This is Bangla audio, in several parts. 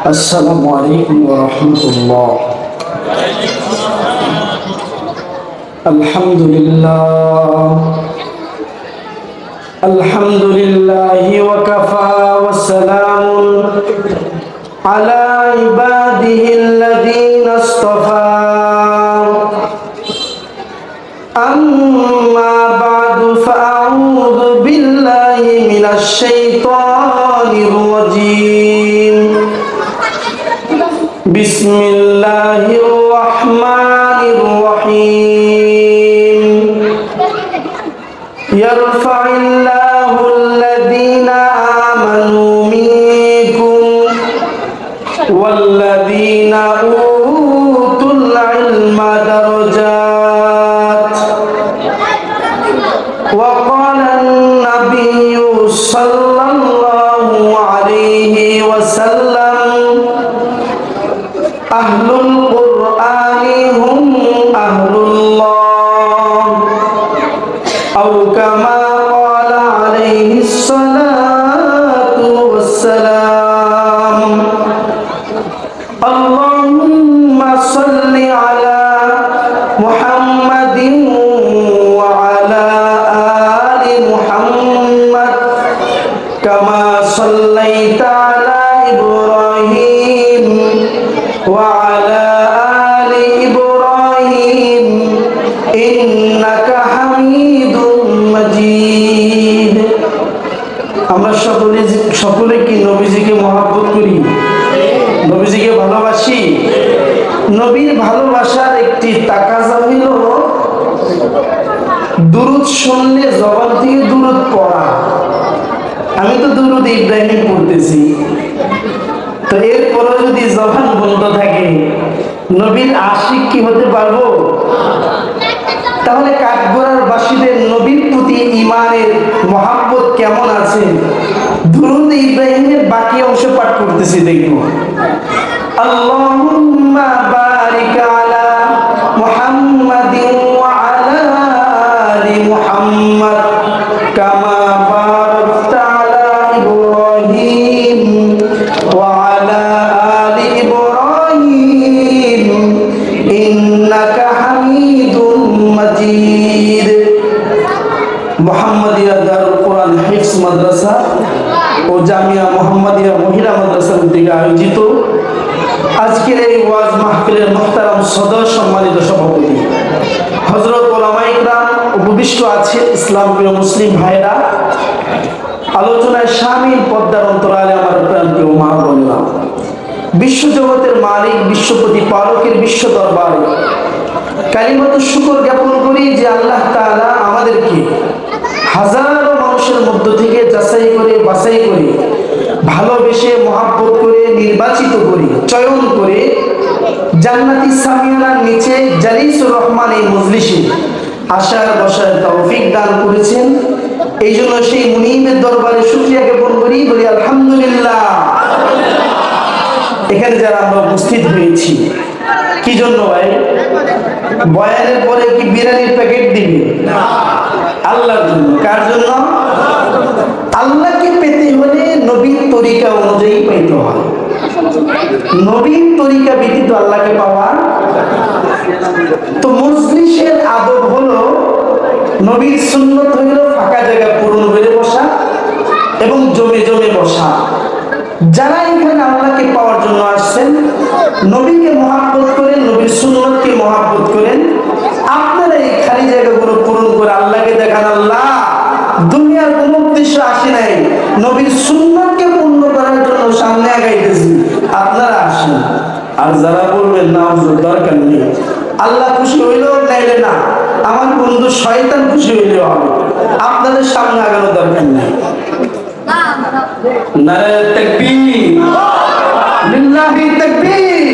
আসসালামু আলাইকুম ওয়া রাহমাতুল্লাহ। আলহামদুলিল্লাহ আলহামদুলিল্লাহি ওয়া কাফা ওয়া সালামুন আলা ইবাদিহিল্লাযীনা ইসতাফা। আম্মা বা'দু ফাআউযু বিল্লাহি মিনাশ শাইতানির রাজীম। বিসমিল্লাহির রহমানির রহিম। ইয়ারফা'িল্লাহুল্লাযীনা আমানু মিনকুম ওয়াল্লাযীনা উতুল ইলমা দারাজাত। ওয়া ক্বালান নাবিয়্যু সাল্লাল্লাহু আলাইহি ওয়াসাল্লাম আহলুল কুরআনি হুম আহলুল্লাহ আও কামা ক্বালা আলাইহিস সালাতু ওয়াসসালাম। আল্লাহুম্মা সাল্লি আলা মুহাম্মাদিন ওয়া আলা আলি মুহাম্মাদ কামা সাল্লাইতা আলা ইব্রাহিম وعلى آل إبراهيم إنك حميد مجيد। আমরা সকলে কি নবীজিকে মহব্বত করি? নবীজিকে ভালোবাসি? নবীর ভালোবাসার একটি তাকাজা হইল দুরূদ শুনলে জবান থেকে দুরূদ পড়া। আমি তো দুরূদ ইব্রাহিম পড়তেছি, তো এরপরে যদি জবান বন্ধ থাকে নবীর আশিক কি হতে পারবো? তাহলে কাঠগড়ার বাসীদের নবীর প্রতি ঈমানের মহব্বত কেমন আছে? দুরূদ ইব্রাহিমের বাকি অংশ পাঠ করতেছি, দেখব। আল্লাহুম্মা বারিক আলা মুহাম্মাদিন ওয়া আলা আলি মুহাম্মাদ কামা বারাকতা আলা ইব্রাহিম ওয়া আলা আলি ইব্রাহিম ইন্নাকা হামিদুম মাজিদ। মুহাম্মাদিয়া দারুল কোরআন হিফজ মাদ্রাসা ও জামিয়া মুহাম্মাদিয়া মহিলা মাদ্রাসার উদ্যোগে আয়োজিত আজকের এই ওয়াজ মাহফিলের মুহতারাম সদর সম্মানিত সভাপতি হযরত উলামায়ে কিরাম উপবিষ্ট আছে, ইসলাম প্রিয় মুসলিম ভাইরা, আলোচনায় শামিল পর্দার অন্তরালে আমার প্রিয় মা বোনেরা, বিশ্বজগতের মালিক বিশ্ব প্রতিপালকের বিশ্ব দরবারে কালিমাতুশ শুকর জ্ঞাপন করি যে আল্লাহ তাআলা আমাদেরকে হাজারো মানুষের মধ্য থেকে যাচাই করে বাছাই করে ভালোবেসে মহব্বত করে নির্বাচিত করে চয়ন করে জান্নাতি সামিয়ানার নিচে জালিসুর রহমান এই মজলিসে আসার বসার তৌফিক দান করেছেন। এই জন্য সেই মুনিমের দরবারে শুকরিয়া জ্ঞাপন করি, বলি আলহামদুলিল্লাহ। এখানে যারা আমরা উপস্থিত হয়েছি কি জন্য ভাই? বয়ানের পরে কি বিরিয়ানির প্যাকেট দিবে? আল্লাহর জন্য। কার জন্য? আল্লাহকে পেতে হলে নবীর তরিকা অনুযায়ী পেতে হয়। নবীর তরিকা ব্যতীত আল্লাহকে পাওয়া। তো মজলিসের আদব হলো নবীর সুন্নত হইল ফাঁকা জায়গা পূরণ করে বসা এবং জমে জমে বসা। যারা এখানে আল্লাহকে পাওয়ার জন্য আসছেন, নবীকে মহব্বত করেন, নবীর সুন্নতকে মহব্বত করেন, আপনারা এই খালি জায়গাগুলো পূরণ করে আল্লাহকে দেখান। আল্লাহ, দুনিয়ার কোন উদ্দেশ্য আসে নাই, নবীর সুন্নতকে পূর্ণ করার জন্য সামনে আগাইতেছি, আপনারা আসেন। আর যারা বলবেন না হুজুর দরকার নেই, আল্লাহ খুশি হইলেও নাইলে না, আমার বন্ধু শয়তান খুশি হইলেও হবে, আপনাদের সামনে আগানোর দরকার নেই। নারে তাকবীর, লিল্লাহি তাকবীর।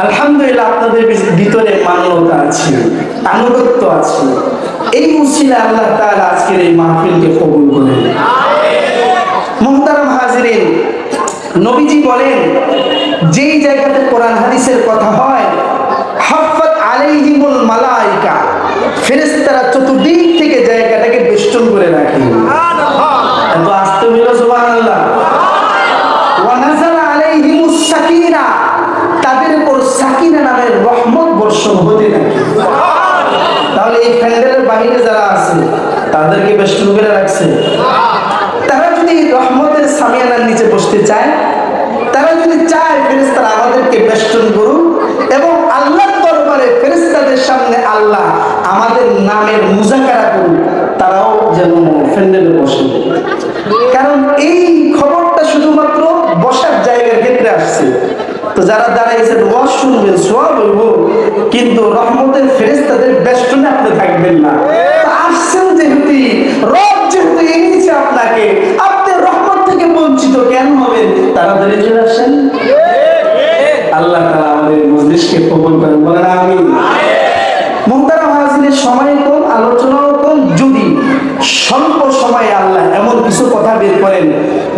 আলহামদুলিল্লাহ, আপনাদের ভিতরে মানবতা আছে, আনুগত্য আছে। এই উসিলায় আল্লাহ তাআলা আজকের এই মাহফিলকে কবুল করেন। মুহতারাম হাজিরিন, নবীজি বলেন যেই জায়গাতে কোরআন হাদিসের কথা হয়, হাফাত আলাইহিমুল মালাইকা, ফেরেশতারা চতুর্দিক থেকে জায়গাটাকে বেষ্টন করে রাখে। এত আসতে হইল সুবহানাল্লাহ। ওয়া নাযালা আলাইহিম সাকিনা নামের রহমত বর্ষণ হতে থাকে। তাহলে এই প্যান্ডেলের বাইরে যারা আছে তাদেরকে বেষ্টন করে রাখছে। তারা যদি রহমতের সামিয়ানার নিচে বসতে চায়, তারা যদি চায় ফেরেশতারা আমাদেরকে বেষ্টন করুন এবং আল্লাহর দরবারে ফেরেশতাদের সামনে আল্লাহ আমাদের নামের মুজাকারা করুন, তারাও যেন প্যান্ডেলে বসে। কারণ এই খবরটা শুধুমাত্র বসার জায়গার ক্ষেত্রে আসছে। তো যারা দাঁড়াইছেন ওয়াজ শুনবেন, সওয়াব হইব, কিন্তু রহমতের ফেরেশতাদের বেষ্টনে আপনি থাকবেন না। তো আসছেন যেহেতু, রব যেহেতু এনেছে আপনাকে, আপনি রহমত থেকে বঞ্চিত কেন হবেন? তাড়াতাড়ি চলে আসেন। আল্লাহ তাআলা আমাদের মজলিসকে কবুল করেন, বলেন আমিন। মুহতারাম হাজিরের, সময় কম, আলোচনাও কম। যদি স্বল্প সময়ে আল্লাহ এমন কিছু কথা বের করেন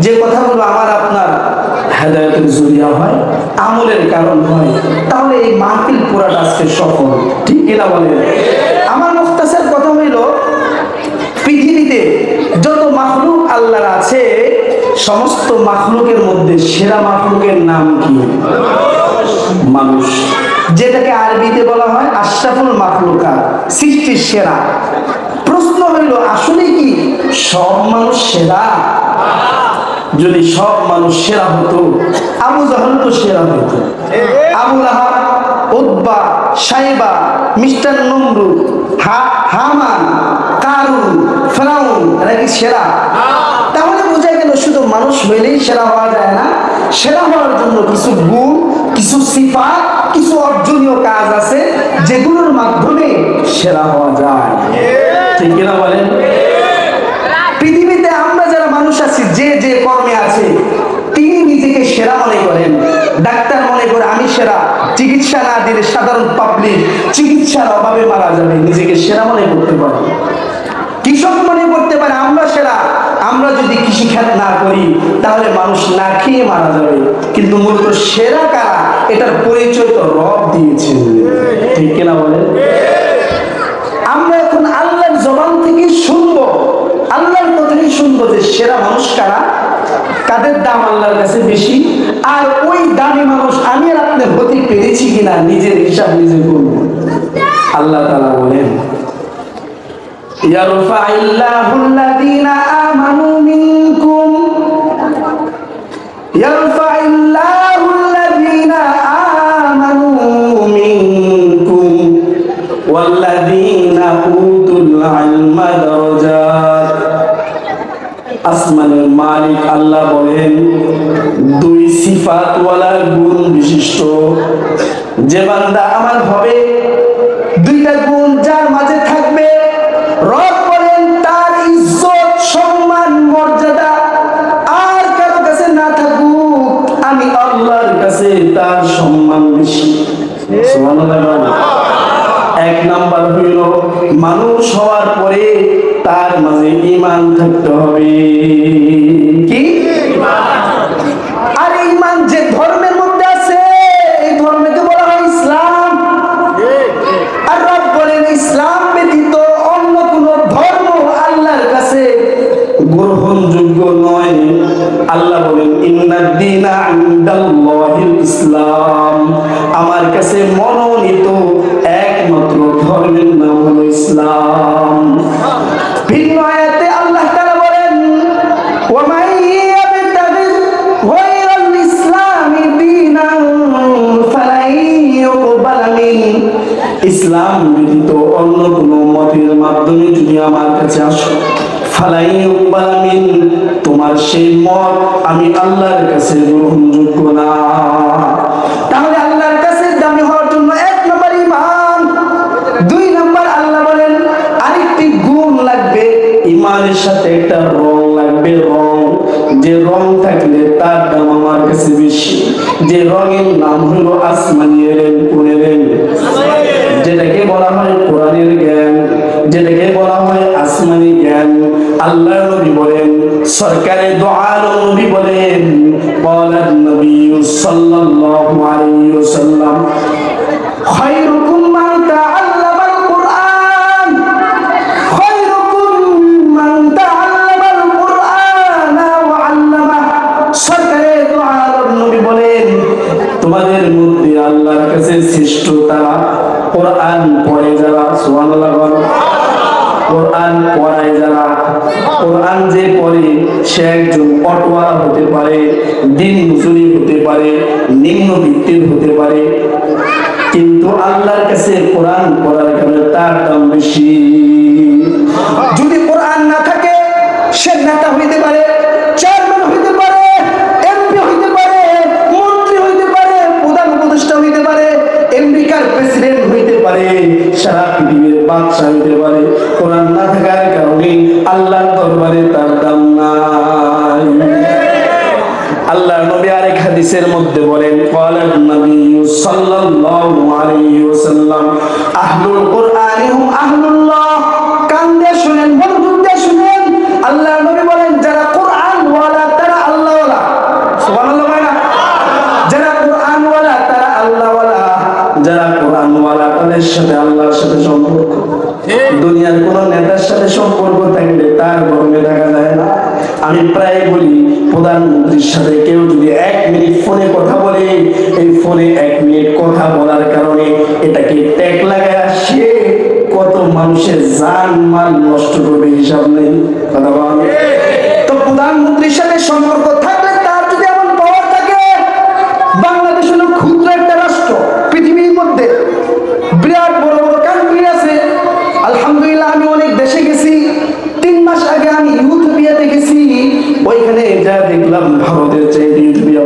যে কথাগুলো আমার আপনার হেদায়েতের জরিয়া হয়, আমলের কারণ হয়, তাহলে এই মাহফিল পুরাটা আজকে সফল। ঠিক কিনা বলেন? আমার মুখতাসার কথা হইল, পৃথিবীতে যত মাখলুক আল্লাহর আছে, সমস্ত মাখলুকের মধ্যে সেরা মাখলুকের নাম কি? মানুষ, যেটাকে আরবিতে বলা হয় আশরাফুল মাখলুকাত, সৃষ্টির সেরা। প্রশ্ন হইল, আসলে কি সব মানুষ সেরা? যদি সব মানুষ সেরা হতো, আবু জাহল তো সেরা হতো। আবু লাহাব, উতবা, সাইবা, মিস্টার নমরুদ, হামান, কারুন, ফিরাউন, এরা কি সেরা? তাহলে বোঝা গেল শুধু মানুষ হইলেই সেরা হওয়া যায় না। সেরা হওয়ার জন্য কিছু গুণ, কিছু সিফাত, কিছু অর্জনীয় কাজ আছে যেগুলোর মাধ্যমে সেরা হওয়া যায়। ঠিক কিনা বলেন? পৃথিবীতে আমরা যারা মানুষ আছি, যে যে কর্মে আছে, তিনি নিজেকে সেরা মনে করেন। ডাক্তার মনে করে আমি সেরা, চিকিৎসা না দিলে সাধারণ পাবলিক চিকিৎসার অভাবে মারা যাবে, নিজেকে সেরা মনে করতে পারে। কৃষক মনে করতে পারে আমরা সেরা, আমরা যদি কৃষিখাত না করি তাহলে মানুষ না খেয়ে মারা যাবে। কিন্তু মূলত সেরা কারা, এটার পরিচয় তো রব দিয়েছেন। ঠিক কিনা বলেন? আমরা এখন আল্লাহর জবান থেকে শুনবো, আল্লাহর কথাই শুনবো যে সেরা মানুষ কারা, কাদের দাম আল্লাহর কাছে বেশি, আর ওই দামি মানুষ আমি আর আপনি হতে পেরেছি কিনা নিজের হিসাব নিজে করব। আল্লাহ তাআলা বলেন, ইয়ারফাইল্লাহুল্লাযীনা আমানু মিনকুম, ইয়ারফাইল্লাহুল্লাযীনা আমানু মিনকুম ওয়াল্লাযীনা উতুল ইলমা দারাজাত। আসমানের মালিক আল্লাহ বলেন, দুই সিফাতওয়ালা গুণ বিশিষ্ট যে বান্দা আমার হবে, দুইটা গুণ যার মাঝে থাকবে, রব বলেন তার ইজ্জত, সম্মান, মর্যাদা আর কারো কাছে না থাকুক, আমি আল্লাহর কাছে তার সম্মান বেশি। সুবহানাল্লাহ। এক নাম্বার হইল, মানুষ হওয়ার পরে তার মাঝে ঈমান থাকতে হবে। কি? আর ঈমান যে ধর্মের মধ্যে আছে, এই ধর্মকে বলা হয় ইসলাম। আর রব বলেন ইসলাম ব্যতীত অন্য কোন ধর্ম আল্লাহর কাছে গ্রহণযোগ্য নয়। আল্লাহ বলেন, ইন্নাদ দীনা ইনদাল্লাহিল ইসলাম, আমার কাছে মনোনীত একমাত্র ধর্মের নাম হলো ইসলাম। ভিন্ন আয়াতে আল্লাহ তাআলা বলেন, ওয়া মান ইয়াবতাগি গায়রাল ইসলামি দীনান ফালাই ইউকবাল মিন, ইসলাম ব্যতীত অন্য কোন মতের মাধ্যমে যদি আমার কাছে আসো, ফালাই ইউকবাল মিন, তোমার সেই মত আমি আল্লাহর কাছে গ্রহণযোগ্য না। তাহলে আল্লাহর কাছে দামি হওয়ার জন্য এক নম্বর ঈমান, দুই নম্বর আল্লাহ বলেন আরেকটি গুণ লাগবে, ঈমানের সাথে একটা রং লাগবে। রং, যে রং থাকলে তার দাম আমার কাছে বেশি। যে রঙের নাম হলো আসমানি এলেম, কোন এলেম? যেটাকে বলা হয় কোরআনের জ্ঞান, যেটাকে বলা হয় আসমানি জ্ঞান। আল্লাহর নবী বলেন, সরকারে দো আলম নবী বলেন, ক্বালান নবী সাল্লাল্লাহু আলাইহি ওয়াসাল্লাম, খায়রুকুম মান তাআল্লামাল কুরআন, খায়রুকুম মান তাআল্লামাল কুরআন ওয়া আল্লামা। সরকারে দো আলম নবী বলেন, তোমাদের মধ্যে আল্লাহর কাছে কোরআন পড়ায় যারা, কোরআন যে পড়ে সে একজন অটোয়ালা হতে পারে, দিন মজুরি হতে পারে, নিম্নবিত্তের হতে পারে, কিন্তু আল্লাহর কাছে কোরআন পড়ার কারণে তার দাম বেশি। যদি কোরআন না থাকে সে নেতা হইতে পারে, চেয়ারম্যান হইতে পারে, এমপি হইতে পারে, মন্ত্রী হইতে পারে, প্রধান উপদেষ্টা হইতে পারে, আমেরিকার প্রেসিডেন্ট হইতে পারে, সারা পৃথিবীর বাদশা হইতে পারে। কোরআন না থাকার কারণে আল্লাহর দরবারে তার দাম নাই। আল্লাহর নবী আরেক হাদিসের মধ্যে বলেন, ক্বালান নবী সাল্লাল্লাহু আলাইহি ওয়াসাল্লাম, আহলুল কুরআনি হুম আহলুল্লাহ। কান দিয়ে শুনেন, মনোযোগ দিয়ে শুনেন। আল্লাহর নবী বলেন, যারা কোরআন ওয়ালা তারা আল্লাহ ওয়ালা। সুবহানাল্লাহ বলেন না? যারা কোরআন ওয়ালা তারা আল্লাহ ওয়ালা। যারা কোরআন ওয়ালা তাদের সাথে আল্লাহর সাথে সম্পর্ক। দুনিয়ার কোন নেতার সাথে সম্পর্ক থাকলে তার গর্বে থাকা যায় না। আমি প্রায় বলি, প্রধানমন্ত্রীর সাথে কেউ যদি 1 মিনিট ফোনে কথা বলে, এই ফোনে 1 মিনিট কথা বলার কারণে এটাকে ট্যাগ লাগায় আসে, কত মানুষের জান মাল নষ্ট করবে হিসাব নেই। কথা বলেন তো, প্রধানমন্ত্রীর সাথে সম্পর্ক থাকলে তার যদি এমন পাওয়ার থাকে, বাংলাদেশ হলো ক্ষুদ্র একটা রাষ্ট্র, পৃথিবীর মধ্যে বিরাট বড় বড় কান্ট্রি আছে। আলহামদুলিল্লাহ, আমি অনেক দেশে গেছি। 3 মাস আগে আমি ইউথোপিয়াতে গেছি। ওইখানে যা দেখলাম ভারতের চাইতে ইউথোপিয়া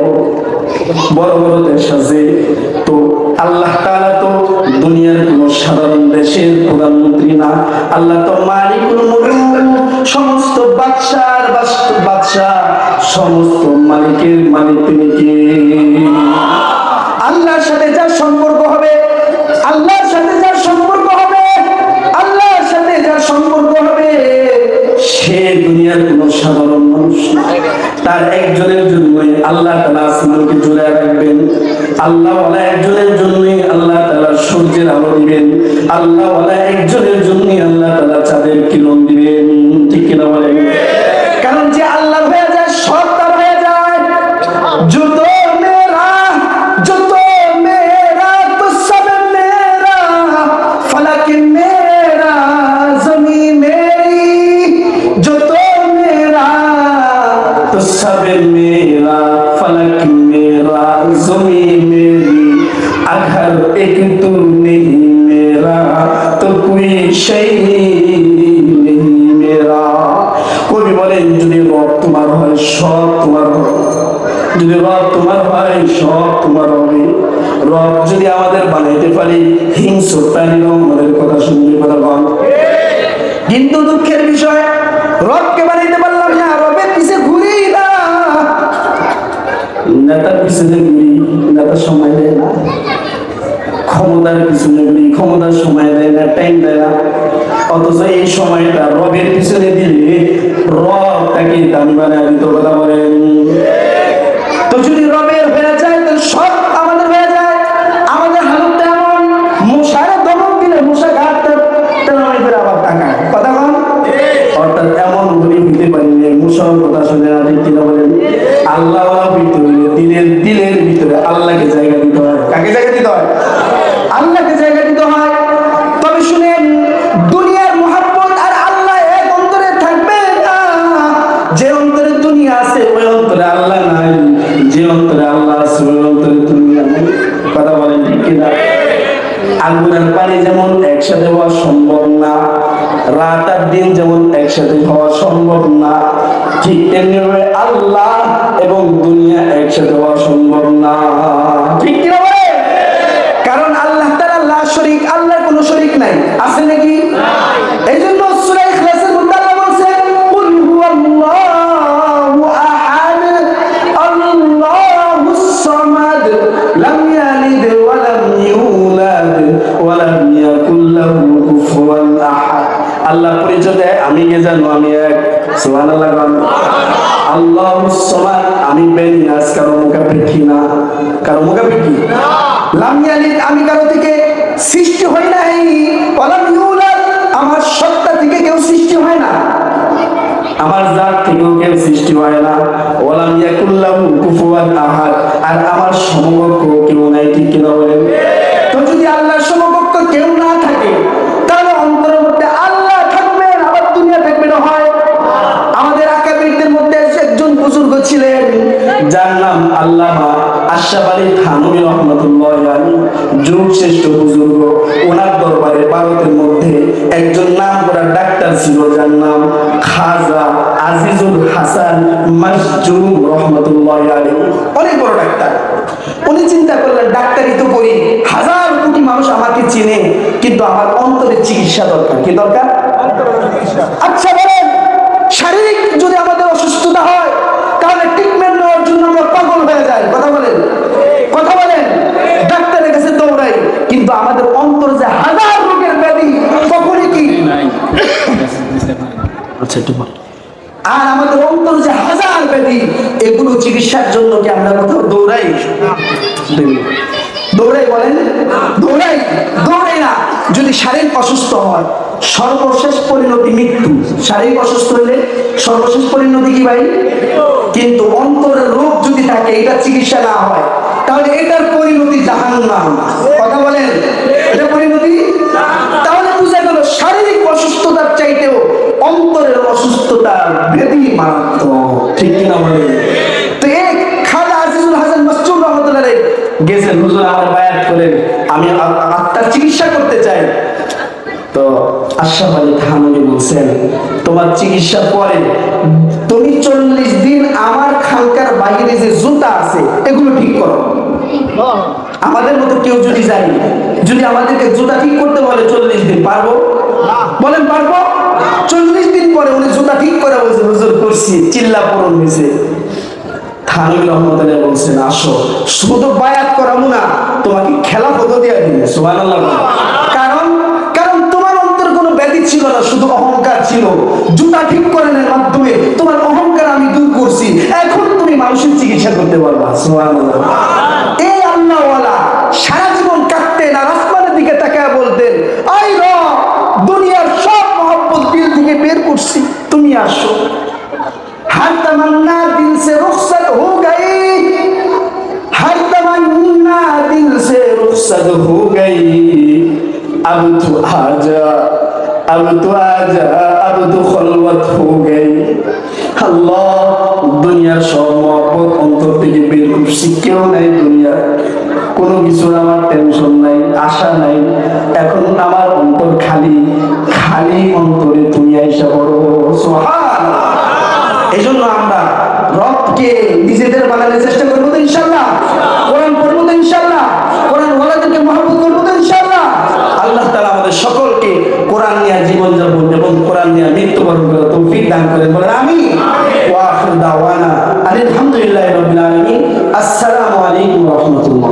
বড় বড় দেশ আছে। তো আল্লাহ তাআলা তো দুনিয়ার কোন সাধারণ দেশের প্রধানমন্ত্রী না, আল্লাহ তো মালিকুল মুলক, সমস্ত বাদশা, সমস্ত মালিকের মালিক তিনি কে? আল্লাহর সাথে যার সম্পর্ক হবে, আল্লাহর সাথে যার সম্পর্ক হবে, আল্লাহর সাথে যার সম্পর্ক হবে, সে দুনিয়ার কোন সাধারণ মানুষ না। তার একজনের জন্যই আল্লাহ তাআলা আসমানকে ঝুলায় রাখবেন। আল্লাহ ওয়ালা একজনের জন্যই আল্লাহ তাআলা সূর্যের আলো দিবেন। আল্লাহ ওয়ালা একজনের জন্যই আল্লাহ তাআলা চাঁদের কিরণ দিবেন। ঠিক কিনা বলেন? কারণ যে আল্লাহ হয়ে যায়, সব তার হয়ে যায়। যত মেরা তো সব মেরা, ফলক মেরা, জমিন মেরি। যত মেরা তো সব মেরা, ফলক মেরা, জমিন মেরি। अगर एक तू नहीं मेरा तो कोई शै नहीं मेरा। কবি বলেন, যদি রব তোমার হয় সব তোমার হবে, যদি রব তোমার হয় সব তোমার হবে। রব যদি আমাদের বানাইতে পারি, হিংস্র প্রাণীরাও আমাদের কথা শুনবে। কথা বল। কিন্তু দুঃখের বিষয়, রবকে বানাইতে পারলাম না, রবের পিছে ঘুরি না, নেতার পিছনে ঘুরি, নেতার সময় দেয় না, ক্ষমতার পিছনে ঘুরি, ক্ষমতার সময় দেয় না, টাইম দেয় না। অথচ এই সময়টা রবের পিছনে দিলে রব তাকে দামি বানায় দিত। কথা বলেন। তো যদি রবের হয়ে যায়, তো সব আমাদের হয়ে যায়। আমাদের হালতটা এমন, মশারে দমন দিলে মশা গাছটা করে আবার টাকায়। কথা বল। অর্থাৎ এমন ঘুরি হইতে পারি যে মশার কথা শুনে না। ঠিক কিনা বলেন? আল্লাহ হইতে হইলে দিলের ভিতরে আল্লাহকে জায়গা দিতে হয়। কাকে জায়গা দিতে হয়? আল্লাহকে জায়গা দিতে হয়। তবে শুনেন, দুনিয়ার মহব্বত আর আল্লাহ এক অন্তরে থাকবে না। যে অন্তরে দুনিয়া আছে ওই অন্তরে আল্লাহ নাই, যে অন্তরে আল্লাহ আছে ওই অন্তরে দুনিয়া নাই। কথা বলেন ঠিক কিনা? আগুন আর পানি যেমন একসাথে হওয়া সম্ভব না, রাত আর দিন যেমন একসাথে হওয়া সম্ভব না, ঠিক তেমনি আল্লাহ এবং দুনিয়া একসাথে হওয়া সম্ভব না। ঠিক কিনা বলে? কারণ আল্লাহ তাআলা লা শরীক, আল্লাহর কোনো শরীক নাই। আছে নাকি? এই জন্য সূরা ইখলাসের মধ্যে আল্লাহ বলেন, কুল হুয়াল্লাহু আহাদ, আল্লাহুস সামাদ, লাম ইয়ালিদ ওয়া লাম ইউলাদ ওয়া লাম ইয়াকুল লাহু কুফুয়ান আহাদ। আল্লাহ পরিচয় দেয়, আমি কে জানো? আমি এক। সুবহানাল্লাহ। আল্লাহুস সামাদ, আমি বেনিয়াজ, কারো মুখাপেক্ষী না। কারো মুখাপেক্ষী না। লাম ইয়ালিদ, আমি কারো থেকে সৃষ্টি হই নাই। ওয়া লাম ইউলাদ, আমার সত্তা থেকে কেউ সৃষ্টি হয় না, আমার জাত থেকেও কেউ সৃষ্টি হয় না। ওয়া লাম ইয়াকুল লাহু কুফুয়ান আহাদ, আর আমার সমকক্ষ কেউ নাই। ঠিক কিনা বলেন? তো যদি আল্লাহর সমকক্ষ কেউ না থাকে, তাহলে অন্তরের মধ্যে আল্লাহ থাকবেন, আবার যার নাম আল্লামা আশরাফ আলী থানভী রাহমাতুল্লাহি আলাইহি, যুগ শ্রেষ্ঠ বুজুর্গ। ওনার দরবারে ভারতের মধ্যে একজন নামকরা ডাক্তার ছিল, যার নাম খাজা আজিজুল হাসান মাসজুম রাহমাতুল্লাহি আলাইহি। অনেক বড় ডাক্তার। উনি চিন্তা করলেন, ডাক্তারি তো করি, হাজার কোটি মানুষ আমাকে চিনে, কিন্তু আমার অন্তরের চিকিৎসা দরকার। কি দরকার? আচ্ছা বলেন, শারীরিক যদি আমাদের অসুস্থতা হয়, তাহলে ট্রিটমেন্ট নেওয়ার জন্য আমরা পাগল হয়ে যাই। কথা বলেন, কথা বলেন, ডাক্তারের কাছে দৌড়াই, কিন্তু আমাদের অন্তর যে হাজার রোগের ব্যাধি, কখনই কি আর আমাদের অন্তর যে হাজার ব্যাধি, এগুলো চিকিৎসার জন্য কি আমরা কোথাও দৌড়াই? দৌড়াই বলেন, দৌড়াই? দৌড়াই না। যদি শারীরিক অসুস্থ হয়, সর্বশেষ পরিণতি মৃত্যু। শারীরিক অসুস্থ হলে সর্বশেষ পরিণতি কি ভাই? কিন্তু অন্তরের রোগ যদি থাকে, এটা চিকিৎসা না হয়, তাহলে এটার পরিণতি জাহান্নাম। কথা বলেন, এটা পরিণতি। তাহলে বুঝা গেল, শারীরিক অসুস্থতার চাইতেও অন্তরের অসুস্থতা বেশি মারাত্মক। ঠিক কিনা বলেন? তো এই খাজা আজিজুল হাসান মাসজুম রাহমাতুল্লাহি আলাইহি গেছেন, হুজুর আমার বায়াত করেন, আমি আত্মার চিকিৎসা করতে চাই। তো আশরাফ আলী থানভী বলছেন, তোমার চিকিৎসা পরে তুমি 40 দিন আমার খানকার বাইরে যে জুতা আছে এগুলো ঠিক করো। আমাদের মতো কেউ যদি যাই, যদি আমাদেরকে জুতা ঠিক করতে বলে 40 দিন, পারবো? বলেন পারবো? 40 দিন পরে উনি জুতা ঠিক করে বলছে, হুজুর করছি, চিল্লা পূরণ হয়েছে। থানভী রহমতুল্লাহ বলছেন, আসো, শুধু বায়াত করাবো না, তোমাকে খেলাফত দিয়ে দিবে। সুবহানাল্লাহ। কারণ তোমার অন্তর কোনো ব্যাধি ছিল না, শুধু অহংকার ছিল। জুতা ঠিক করানোর মাধ্যমে তোমার অহংকার আমি দূর করছি, এখন তুমি মানুষের চিকিৎসা করতে পারবা। সুবহানাল্লাহ। এই আল্লাহওয়ালা সারা জীবন কাটতেন আর আসমানের দিকে তাকায় বলতেন, আই রব, দুনিয়ার সব মহব্বত দিল থেকে বের করছি, তুমি আসো। हर तमन्ना दिल से रुखसत हो गई, हर तमन्ना दिल से रुखसत हो गई, अब तो आजा, अब तो आजा, अब तो खलवत हो गई। अल्लाह, দুনিয়ার সব মহব্বত অন্তর থেকে বের করছি, কেউ নাই দুনিয়ার, কোনো কিছুর আমার টেনশন নাই, আশা নাই, এখন আমার অন্তর খালি, খালি অন্তরে তুমি আইসা বড়। সুবহানাল্লাহ। এই জন্য আমরা রবকে নিজেদের বানানোর চেষ্টা করবো তো ইনশাআল্লাহ। কোরআন পড়বো তো ইনশাআল্লাহ। কোরআন ওয়ালাদেরকে মহব্বত করবো তো ইনশাআল্লাহ। আল্লাহ তাআলা আমাদের সকলকে কোরআন নিয়ে জীবন যাপন এবং কোরআন নিয়ে মৃত্যুবরণ করার তৌফিক দান করেন। বলেন আমিন। ওয়া আখিরু দাওয়ানা আলহামদুলিল্লাহি রাব্বিল আলামিন। আসসালামু আলাইকুম ওয়া রাহমাতুল্লাহ।